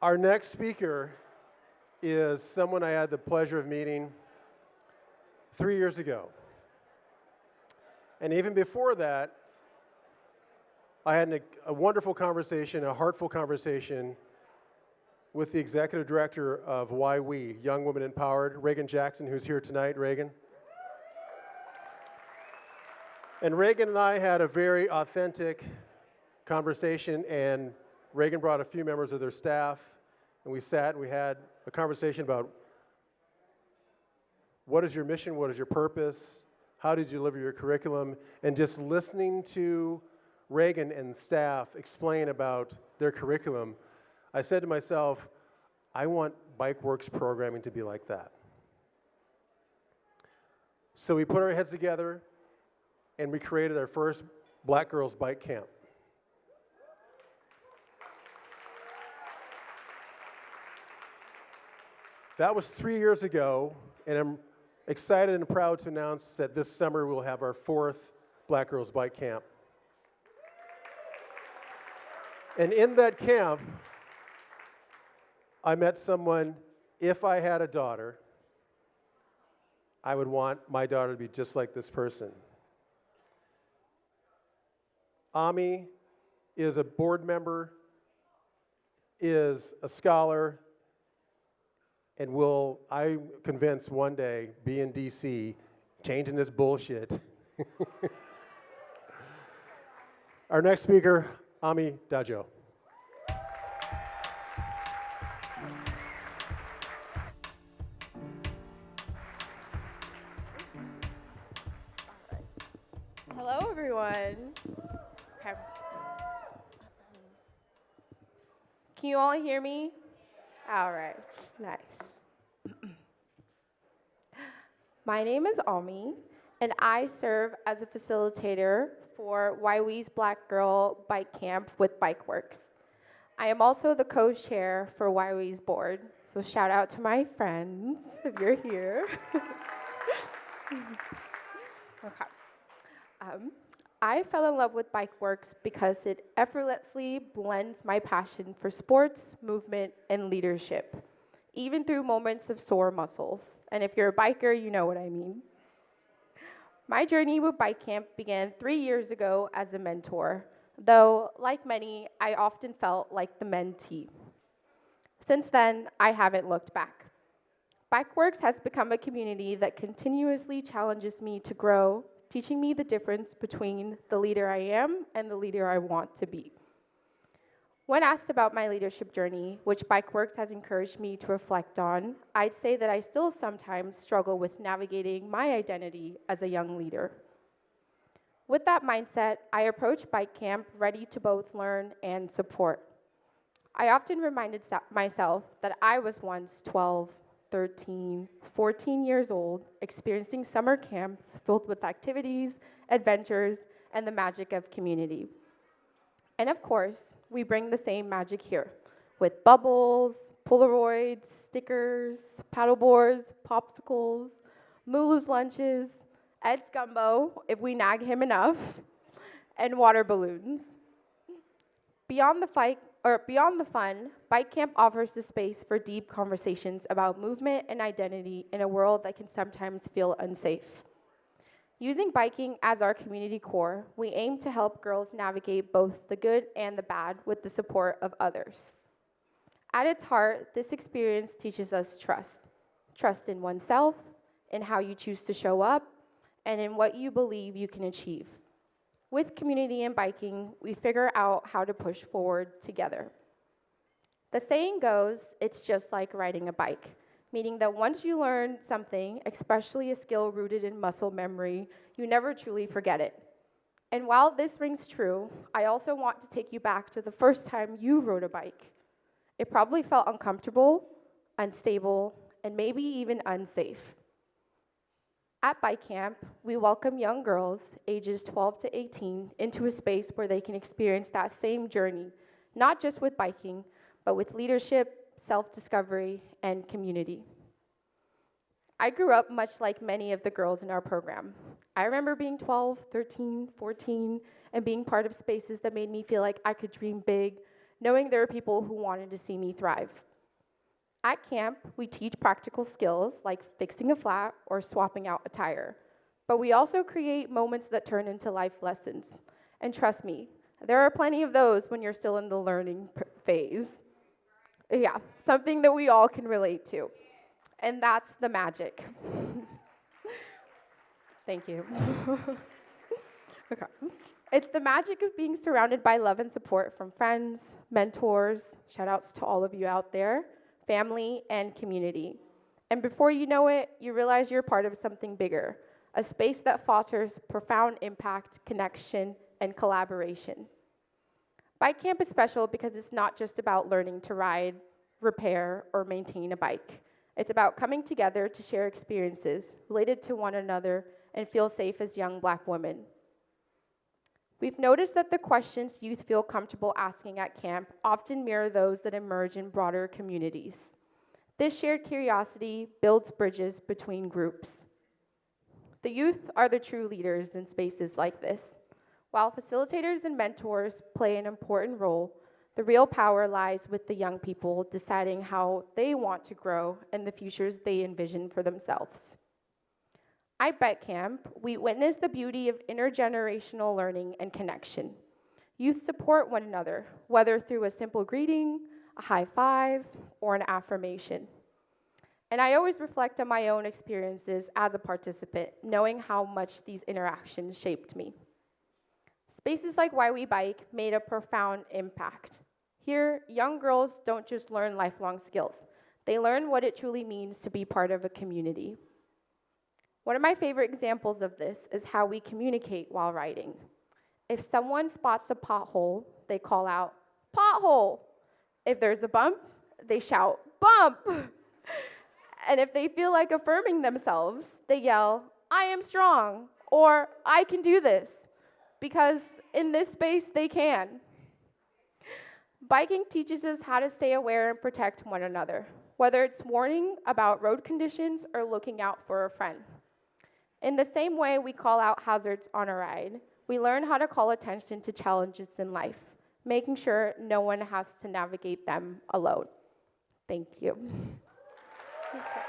Our next speaker is someone I had the pleasure of meeting 3 years ago. And even before that, I had a wonderful conversation, a heartful conversation with the executive director of Why We, Young Women Empowered, Reagan Jackson, who's here tonight. Reagan. And Reagan and I had a very authentic conversation, and Reagan brought a few members of their staff, and we sat and we had a conversation about what is your mission, what is your purpose, how did you deliver your curriculum, and just listening to Reagan and staff explain about their curriculum, I said to myself, I want BikeWorks programming to be like that. So we put our heads together and we created our first Black Girls Bike Camp. That was 3 years ago, and I'm excited and proud to announce that this summer we'll have our fourth Black Girls Bike Camp. And in that camp, I met someone, if I had a daughter, I would want my daughter to be just like this person. Ami is a board member, is a scholar, and will, I'm convinced, one day be in DC changing this bullshit. Our next speaker, Ami Dajo. Hello, everyone. Okay. Can you all hear me? All right, nice. My name is Ami, and I serve as a facilitator for YWE's Black Girl Bike Camp with BikeWorks. I am also the co-chair for YWE's board, so shout out to my friends if you're here. Okay. I fell in love with BikeWorks because it effortlessly blends my passion for sports, movement, and leadership, even through moments of sore muscles. And if you're a biker, you know what I mean. My journey with Bike Camp began 3 years ago as a mentor, though, like many, I often felt like the mentee. Since then, I haven't looked back. BikeWorks has become a community that continuously challenges me to grow, teaching me the difference between the leader I am and the leader I want to be. When asked about my leadership journey, which BikeWorks has encouraged me to reflect on, I'd say that I still sometimes struggle with navigating my identity as a young leader. With that mindset, I approach Bike Camp ready to both learn and support. I often reminded myself that I was once 12, 13, 14 years old, experiencing summer camps filled with activities, adventures, and the magic of community. And of course, we bring the same magic here, with bubbles, Polaroids, stickers, paddleboards, popsicles, Mulu's lunches, Ed's gumbo, if we nag him enough, and water balloons. Beyond the fun, Bike Camp offers the space for deep conversations about movement and identity in a world that can sometimes feel unsafe. Using biking as our community core, we aim to help girls navigate both the good and the bad with the support of others. At its heart, this experience teaches us trust. Trust in oneself, in how you choose to show up, and in what you believe you can achieve. With community and biking, we figure out how to push forward together. The saying goes, it's just like riding a bike, meaning that once you learn something, especially a skill rooted in muscle memory, you never truly forget it. And while this rings true, I also want to take you back to the first time you rode a bike. It probably felt uncomfortable, unstable, and maybe even unsafe. At Bike Camp, we welcome young girls, ages 12 to 18, into a space where they can experience that same journey, not just with biking, but with leadership, self-discovery, and community. I grew up much like many of the girls in our program. I remember being 12, 13, 14, and being part of spaces that made me feel like I could dream big, knowing there are people who wanted to see me thrive. At camp, we teach practical skills like fixing a flat or swapping out a tire, but we also create moments that turn into life lessons. And trust me, there are plenty of those when you're still in the learning phase. Yeah, something that we all can relate to. And that's the magic. Thank you. Okay. It's the magic of being surrounded by love and support from friends, mentors, shout outs to all of you out there, family, and community. And before you know it, you realize you're part of something bigger, a space that fosters profound impact, connection, and collaboration. Bike camp is special because it's not just about learning to ride, repair, or maintain a bike. It's about coming together to share experiences related to one another and feel safe as young Black women. We've noticed that the questions youth feel comfortable asking at camp often mirror those that emerge in broader communities. This shared curiosity builds bridges between groups. The youth are the true leaders in spaces like this. While facilitators and mentors play an important role, the real power lies with the young people deciding how they want to grow and the futures they envision for themselves. At Bike Camp, we witness the beauty of intergenerational learning and connection. Youth support one another, whether through a simple greeting, a high five, or an affirmation. And I always reflect on my own experiences as a participant, knowing how much these interactions shaped me. Spaces like Why We Bike made a profound impact. Here, young girls don't just learn lifelong skills. They learn what it truly means to be part of a community. One of my favorite examples of this is how we communicate while riding. If someone spots a pothole, they call out, "Pothole!" If there's a bump, they shout, "Bump!" And if they feel like affirming themselves, they yell, "I am strong," or "I can do this," because in this space, they can. Biking teaches us how to stay aware and protect one another, whether it's warning about road conditions or looking out for a friend. In the same way we call out hazards on a ride, we learn how to call attention to challenges in life, making sure no one has to navigate them alone. Thank you. Okay.